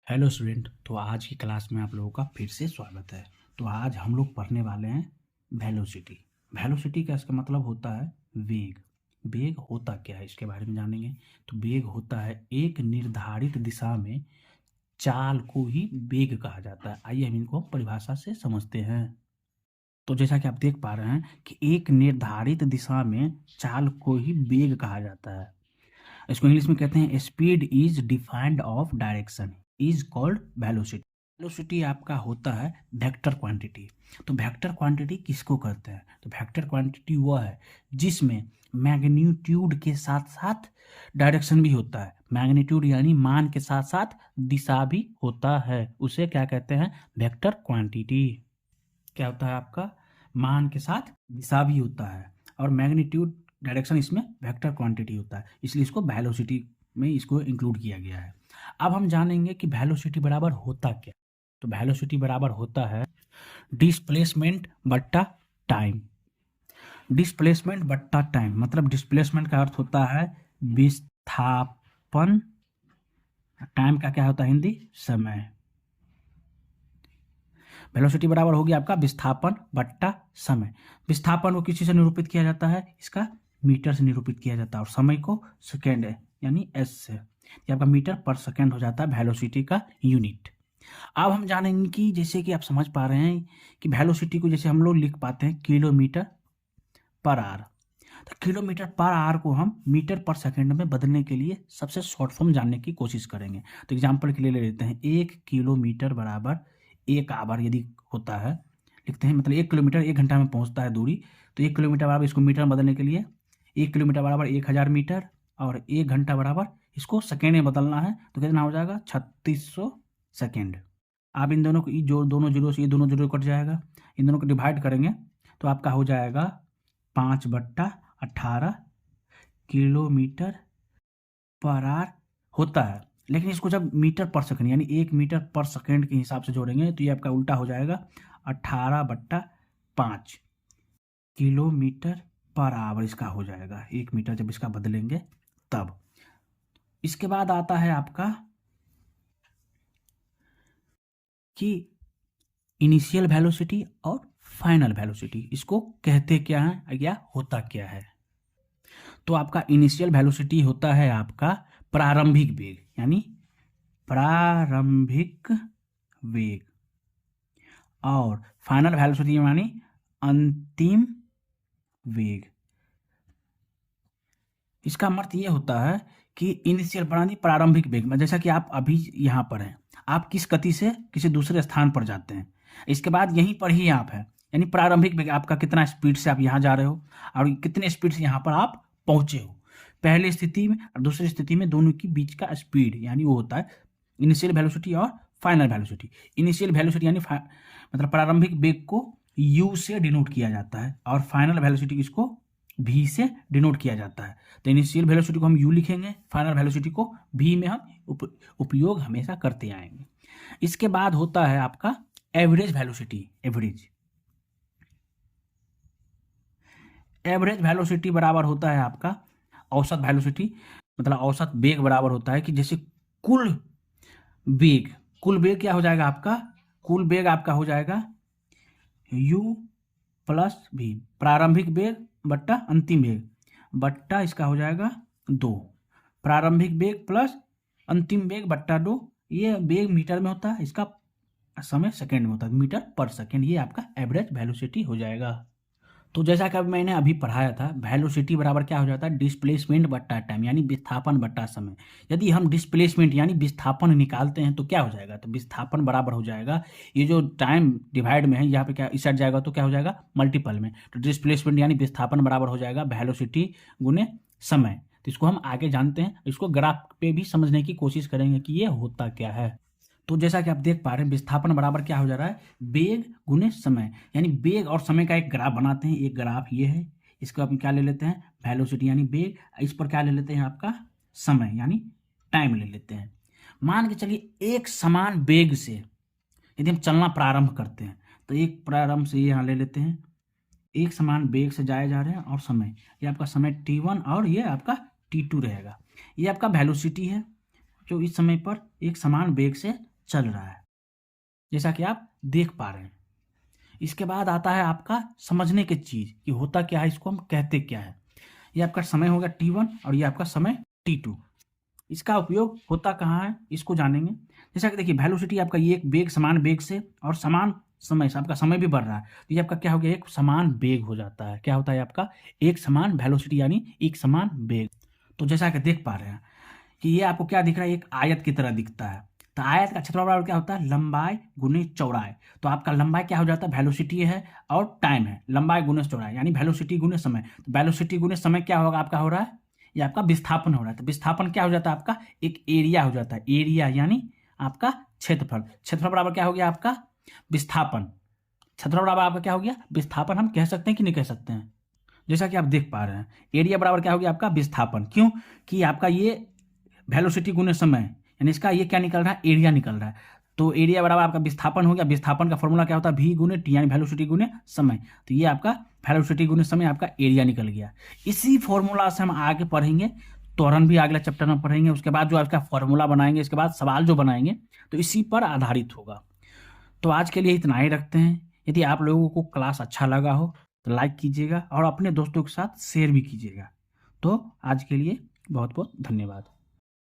Hello student. तो आज की क्लास में आप लोगों का फिर से स्वागत है। तो आज हम लोग पढ़ने वाले हैं वेलोसिटी। वेलोसिटी का इसका मतलब होता है वेग। वेग होता क्या है इसके बारे में जानेंगे। तो वेग होता है एक निर्धारित दिशा में चाल को ही वेग कहा जाता है। आइए हम इनको परिभाषा से समझते हैं। तो जैसा कि आप देख पा रहे हैं कि एक निर्धारित दिशा में चाल को ही वेग कहा जाता है। इसको इंग्लिश में कहते हैं speed is defined of direction is called velocity. Velocity आपका होता है वेक्टर क्वांटिटी। तो वेक्टर क्वांटिटी किसको कहते हैं? तो वेक्टर क्वांटिटी वह है जिसमें मैग्नीट्यूड के साथ साथ डायरेक्शन भी होता है। मैग्नीट्यूड यानी मान के साथ साथ दिशा भी होता है, उसे क्या कहते हैं? Vector quantity. क्या होता है आपका? मान के साथ दिशा भी होता है और मैग्नीट्यूड डायरेक्शन इसमें वेक्टर क्वांटिटी होता है, इसलिए इसको वेलोसिटी में इसको इंक्लूड किया गया है। अब हम जानेंगे कि वेलोसिटी बराबर होता क्या। तो वेलोसिटी बराबर होता है डिस्प्लेसमेंट बट्टा टाइम। डिस्प्लेसमेंट बट्टा टाइम मतलब डिस्प्लेसमेंट का अर्थ होता है विस्थापन। टाइम का क्या होता है हिंदी? समय। वेलोसिटी बराबर होगी आपका विस्थापन बट्टा समय। विस्थापन को किसी से निरूपित किया जाता है? इसका मीटर से निरूपित किया जाता है, और समय को सेकेंड है यानी एस से। ये आपका मीटर पर सेकेंड हो जाता है वेलोसिटी का यूनिट। अब हम जानेंगे कि जैसे कि आप समझ पा रहे हैं कि वेलोसिटी को जैसे हम लोग लिख पाते हैं किलोमीटर पर आवर। तो किलोमीटर पर आवर को हम मीटर पर सेकेंड में बदलने के लिए सबसे शॉर्ट फॉर्म जानने की कोशिश करेंगे। तो एग्जांपल के लिए ले लेते हैं 1 किलोमीटर बराबर 1 आवर यदि होता है, लिखते हैं मतलब 1 किलोमीटर 1 घंटा में पहुंचता है दूरी। तो 1 किलोमीटर बराबर इसको मीटर में बदलने के लिए 1 किलोमीटर बराबर 1000 मीटर, और 1 घंटा बराबर इसको सेकेंड में बदलना है तो कितना हो जाएगा? 3600 सेकेंड। आप इन दोनों को जो दोनों जीरो से ये दोनों जीरो कट जाएगा, इन दोनों को डिवाइड करेंगे तो आपका हो जाएगा 5/18 किलोमीटर पर आवर होता है। लेकिन इसको जब मीटर पर सेकंड यानी 1 मीटर पर सेकंड के हिसाब से जोड़ेंगे तो ये आपका उल्टा हो जाएगा 18/5 किलोमीटर पर आवर इसका हो जाएगा। 1 मीटर जब इसका बदलेंगे तब। इसके बाद आता है आपका कि इनिशियल वेलोसिटी और फाइनल वेलोसिटी। इसको कहते क्या है या होता क्या है? तो आपका इनिशियल वेलोसिटी होता है आपका प्रारंभिक वेग, यानी प्रारंभिक वेग, और फाइनल वेलोसिटी यानी अंतिम वेग। इसका मतलब ये होता है कि इनिशियल यानी प्रारंभिक वेग में, जैसा कि आप अभी यहाँ पर हैं, आप किस गति से किसी दूसरे स्थान पर जाते हैं, इसके बाद यहीं पर ही आप हैं, यानी प्रारंभिक वेग आपका कितना स्पीड से आप यहाँ जा रहे हो और कितने स्पीड से यहाँ पर आप पहुंचे हो। पहली स्थिति में और दूसरी स्थिति में दोनों के बीच का स्पीड यानी वो होता है इनिशियल वेलोसिटी और फाइनल वेलोसिटी। इनिशियल वेलोसिटी यानी मतलब प्रारंभिक वेग को u से डिनोट किया जाता है और फाइनल वेलोसिटी इसको v से डिनोट किया जाता है। तो इनिशियल वेलोसिटी को हम u लिखेंगे, फाइनल वेलोसिटी को v में हम उपयोग हमेशा करते आएंगे। इसके बाद होता है आपका एवरेज वेलोसिटी। एवरेज वेलोसिटी बराबर होता है आपका औसत वेलोसिटी, मतलब औसत वेग बराबर होता है कि जैसे कुल वेग क्या हो जाएगा आपका? कुल वेग आपका हो जाएगा u प्लस v, प्रारंभिक वेग बट्टा अंतिम वेग बट्टा इसका हो जाएगा 2। प्रारंभिक वेग प्लस अंतिम वेग बट्टा 2। ये वेग मीटर में होता है, इसका समय सेकेंड में होता है, मीटर पर सेकेंड। ये आपका एवरेज वेलोसिटी हो जाएगा। तो जैसा कि मैंने अभी पढ़ाया था, वेलोसिटी बराबर क्या हो जाता है? डिस्प्लेसमेंट बट्टा टाइम यानी विस्थापन बट्टा समय। यदि हम डिस्प्लेसमेंट यानी विस्थापन निकालते हैं तो क्या हो जाएगा? तो विस्थापन बराबर हो जाएगा, ये जो टाइम डिवाइड में है यहाँ पे क्या इस साइड जाएगा तो क्या हो जाएगा? मल्टीपल में। तो डिस्प्लेसमेंट यानी विस्थापन बराबर हो जाएगा वेलोसिटी गुने समय। तो इसको हम आगे जानते हैं, इसको ग्राफ पे भी समझने की कोशिश करेंगे कि ये होता क्या है। तो जैसा कि आप देख पा रहे हैं विस्थापन बराबर क्या हो जा रहा है? वेग गुने समय, यानी वेग और समय का एक ग्राफ बनाते हैं। एक ग्राफ ये है, इसको हम क्या ले लेते हैं? वेलोसिटी यानी वेग। इस पर क्या ले लेते हैं? आपका समय यानी टाइम ले लेते हैं। मान के चलिए एक समान वेग से यदि हम चलना प्रारंभ करते हैं तो एक प्रारंभ से यहाँ ले लेते हैं, एक समान वेग से जाए जा रहे हैं, और समय ये आपका समय t1 और ये आपका t2 रहेगा। ये आपका वेलोसिटी है जो इस समय पर एक समान वेग से चल रहा है, जैसा कि आप देख पा रहे हैं। इसके बाद आता है आपका समझने की चीज़ कि होता क्या है, इसको हम कहते क्या है। ये आपका समय हो गया T1 और ये आपका समय T2। इसका उपयोग होता कहाँ है, इसको जानेंगे। जैसा कि देखिए वेलोसिटी आपका ये एक वेग समान वेग से और समान समय से, आपका समय भी बढ़ रहा है, तो ये आपका क्या हो गया, एक समान वेग हो जाता है। क्या होता है आपका, एक समान वेलोसिटी यानी एक समान वेग। तो जैसा कि देख पा रहे हैं कि ये आपको क्या दिख रहा है, एक आयत की तरह दिखता है। तो आयत का क्षेत्रफल बराबर क्या होता है, लंबाई गुने चौड़ाई। तो आपका लंबाई क्या हो जाता है, वेलोसिटी है और टाइम है, लंबाई गुने चौड़ाई यानी वेलोसिटी गुने समय। तो वेलोसिटी गुने समय क्या होगा, आपका हो रहा है, ये आपका विस्थापन हो रहा है। तो विस्थापन क्या हो जाता है, आपका एक एरिया हो जाता है। एरिया यानी आपका क्षेत्रफल। क्षेत्रफल बराबर क्या हो गया, आपका विस्थापन। क्षेत्रफल बराबर आपका क्या हो गया, विस्थापन। हम कह सकते हैं कि नहीं कह सकते हैं। जैसा कि आप देख पा रहे हैं एरिया बराबर क्या हो गया, आपका विस्थापन। क्यों कि आपका ये वेलोसिटी गुने समय, यानी इसका ये क्या निकल रहा है, एरिया निकल रहा है। तो एरिया बराबर आपका विस्थापन हो गया। विस्थापन का फॉर्मूला क्या होता है, V गुने T यानी वेलोसिटी गुने समय। तो ये आपका वेलोसिटी गुने समय आपका एरिया निकल गया। इसी फॉर्मूला से हम आगे पढ़ेंगे, त्वरण भी अगले चैप्टर में पढ़ेंगे। उसके बाद जो आपका फॉर्मूला बनाएंगे, इसके बाद सवाल जो बनाएंगे तो इसी पर आधारित होगा। तो आज के लिए इतना ही रखते हैं। यदि आप लोगों को क्लास अच्छा लगा हो तो लाइक कीजिएगा और अपने दोस्तों के साथ शेयर भी कीजिएगा। तो आज के लिए बहुत बहुत धन्यवाद।